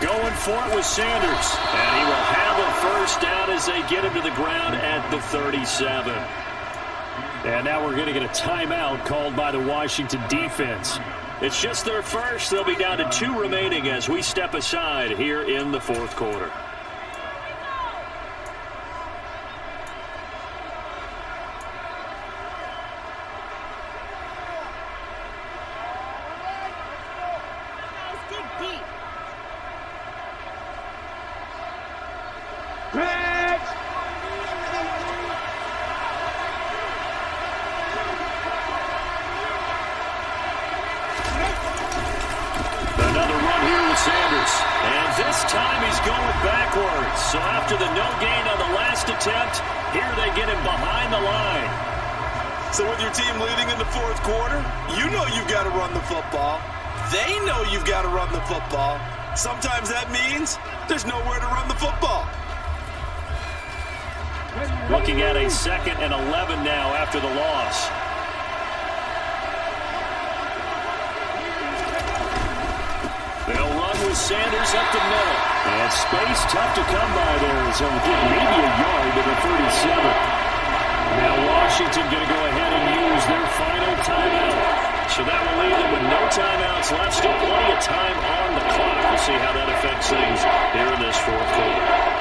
Going for it with Sanders. And he will have a first down as they get him to the ground at the 37. And now we're going to get a timeout called by the Washington defense. It's just their first. They'll be down to 2 remaining as we step aside here in the 4th quarter. So after the no gain on the last attempt, here they get him behind the line. So with your team leading in the 4th quarter, you know you've got to run the football. They know you've got to run the football. Sometimes that means there's nowhere to run the football. Looking at a 2nd and 11 now after the loss. They'll run with Sanders up the middle. And space tough to come by there. So he'll get maybe a yard to the 37. Now Washington going to go ahead and use their final timeout. So that will leave them with no timeouts left. Still plenty of time on the clock. We'll see how that affects things here in this 4th quarter.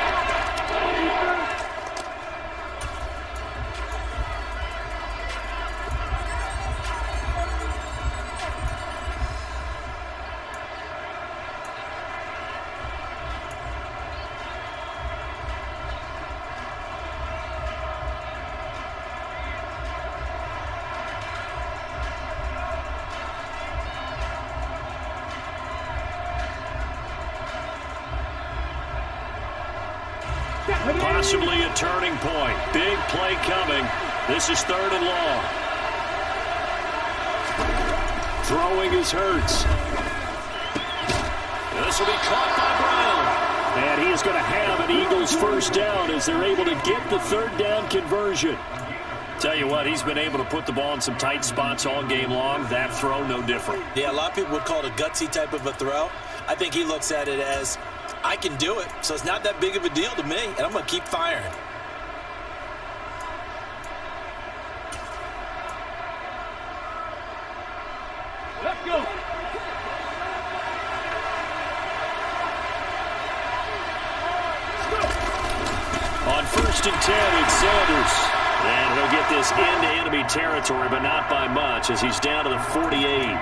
Possibly a turning point. Big play coming. This is 3rd and long. Throwing is Hurts. This will be caught by Brown. And he is going to have an Eagles first down as they're able to get the 3rd down conversion. Tell you what, he's been able to put the ball in some tight spots all game long. That throw, no different. Yeah, a lot of people would call it a gutsy type of a throw. I think he looks at it as, I can do it, so it's not that big of a deal to me, and I'm going to keep firing. 10, it's Sanders. And he'll get this into enemy territory, but not by much, as he's down to the 48.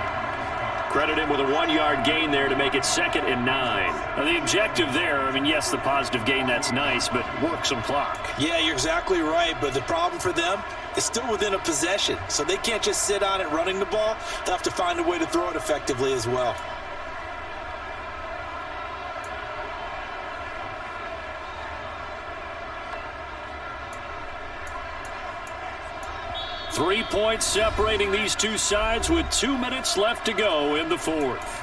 Credit him with a 1-yard gain there to make it 2nd and 9. Now, the objective there, I mean, yes, the positive gain, that's nice, but work some clock. Yeah, you're exactly right, but the problem for them is still within a possession, so they can't just sit on it running the ball. They'll have to find a way to throw it effectively as well. Three points separating these two sides with 2 minutes left to go in the fourth.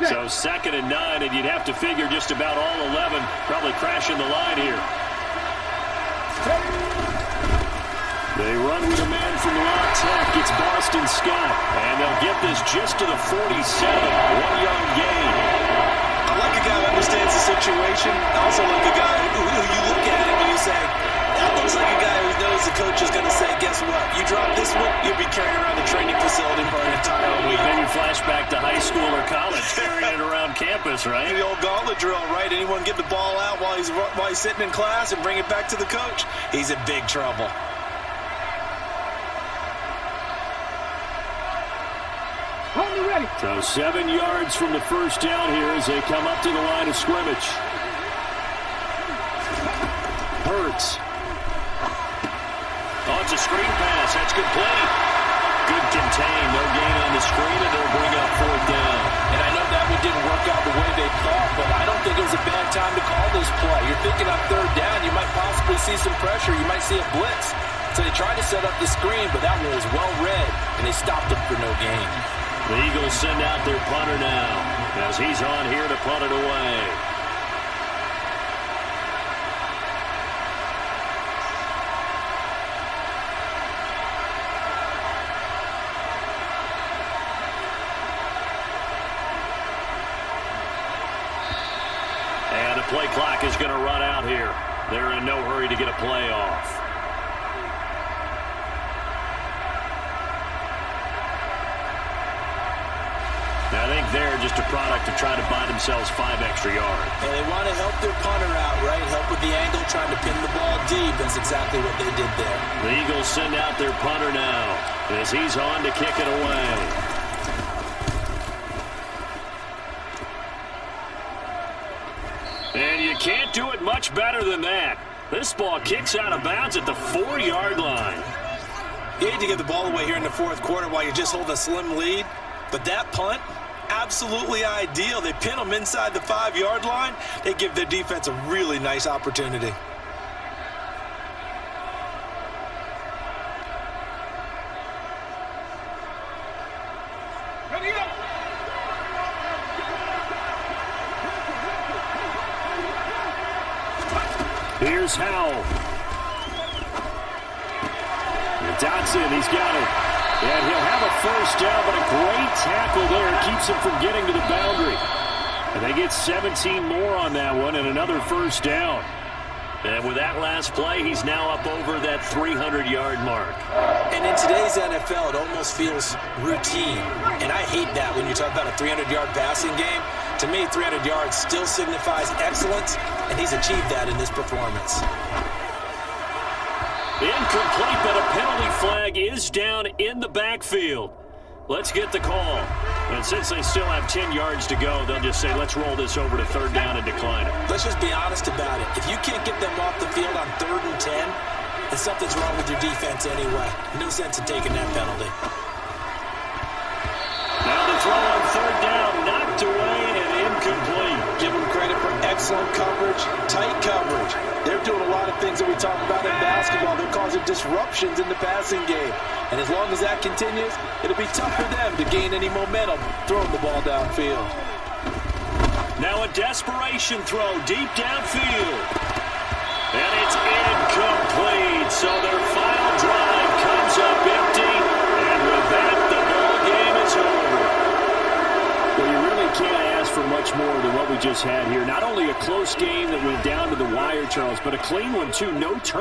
So 2nd and 9, and you'd have to figure just about all 11 probably crashing the line here. They run with a man from La Tech. It's Boston Scott. And they'll get this just to the 47. 1-yard gain. I like a guy who understands the situation. I also like a guy who you look at him and you say, that looks like a guy who knows the coach is going to say, guess what? You drop this one, you'll be carrying around the training facility for an entire week. Maybe flashback to high school or college, carrying it around campus, right? The old gauntlet drill, right? Anyone get the ball out while he's sitting in class and bring it back to the coach? He's in big trouble. So 7 yards from the first down here as they come up to the line of scrimmage. Hurts. Oh, it's a screen pass. That's complete. Good contain. No gain on the screen, and it'll bring up 4th down. And I know that one didn't work out the way they thought, but I don't think it was a bad time to call this play. You're thinking on 3rd down, you might possibly see some pressure. You might see a blitz. So they tried to set up the screen, but that one was well read, and they stopped him for no gain. The Eagles send out their punter now as he's on here to punt it away. And the play clock is going to run out here. They're in no hurry to get a play off. I think they're just a product of trying to buy themselves 5 extra yards. And they want to help their punter out, right? Help with the angle, trying to pin the ball deep. That's exactly what they did there. The Eagles send out their punter now as he's on to kick it away. And you can't do it much better than that. This ball kicks out of bounds at the 4-yard line. You hate to give the ball away here in the 4th quarter while you're just holding a slim lead. But that punt, absolutely ideal. They pin them inside the 5-yard line. They give their defense a really nice opportunity. Ready up. Here's Howell. Dotson, he's got it. And he'll have a first down, but a great tackle there keeps him from getting to the boundary. And they get 17 more on that one and another first down. And with that last play, he's now up over that 300-yard mark. And in today's NFL, it almost feels routine. And I hate that when you talk about a 300-yard passing game. To me, 300 yards still signifies excellence, and he's achieved that in this performance. Incomplete, but a penalty flag is down in the backfield. Let's get the call. And since they still have 10 yards to go, they'll just say, let's roll this over to 3rd down and decline it. Let's just be honest about it. If you can't get them off the field on 3rd and 10, then something's wrong with your defense anyway. No sense in taking that penalty. Now the throw on 3rd down, knocked away and incomplete. Give them credit for excellent coverage, tight coverage. They're doing a lot of things that we talk about in basketball. They're causing disruptions in the passing game. And as long as that continues, it'll be tough for them to gain any momentum throwing the ball downfield. Now a desperation throw deep downfield. And it's incomplete. So their final drive comes up empty. And with that, the ball game is over. Well, you really can't ask for much more than what we just had here. Not only a close game that went down to the wire, Charles, but a clean one, too. No turn.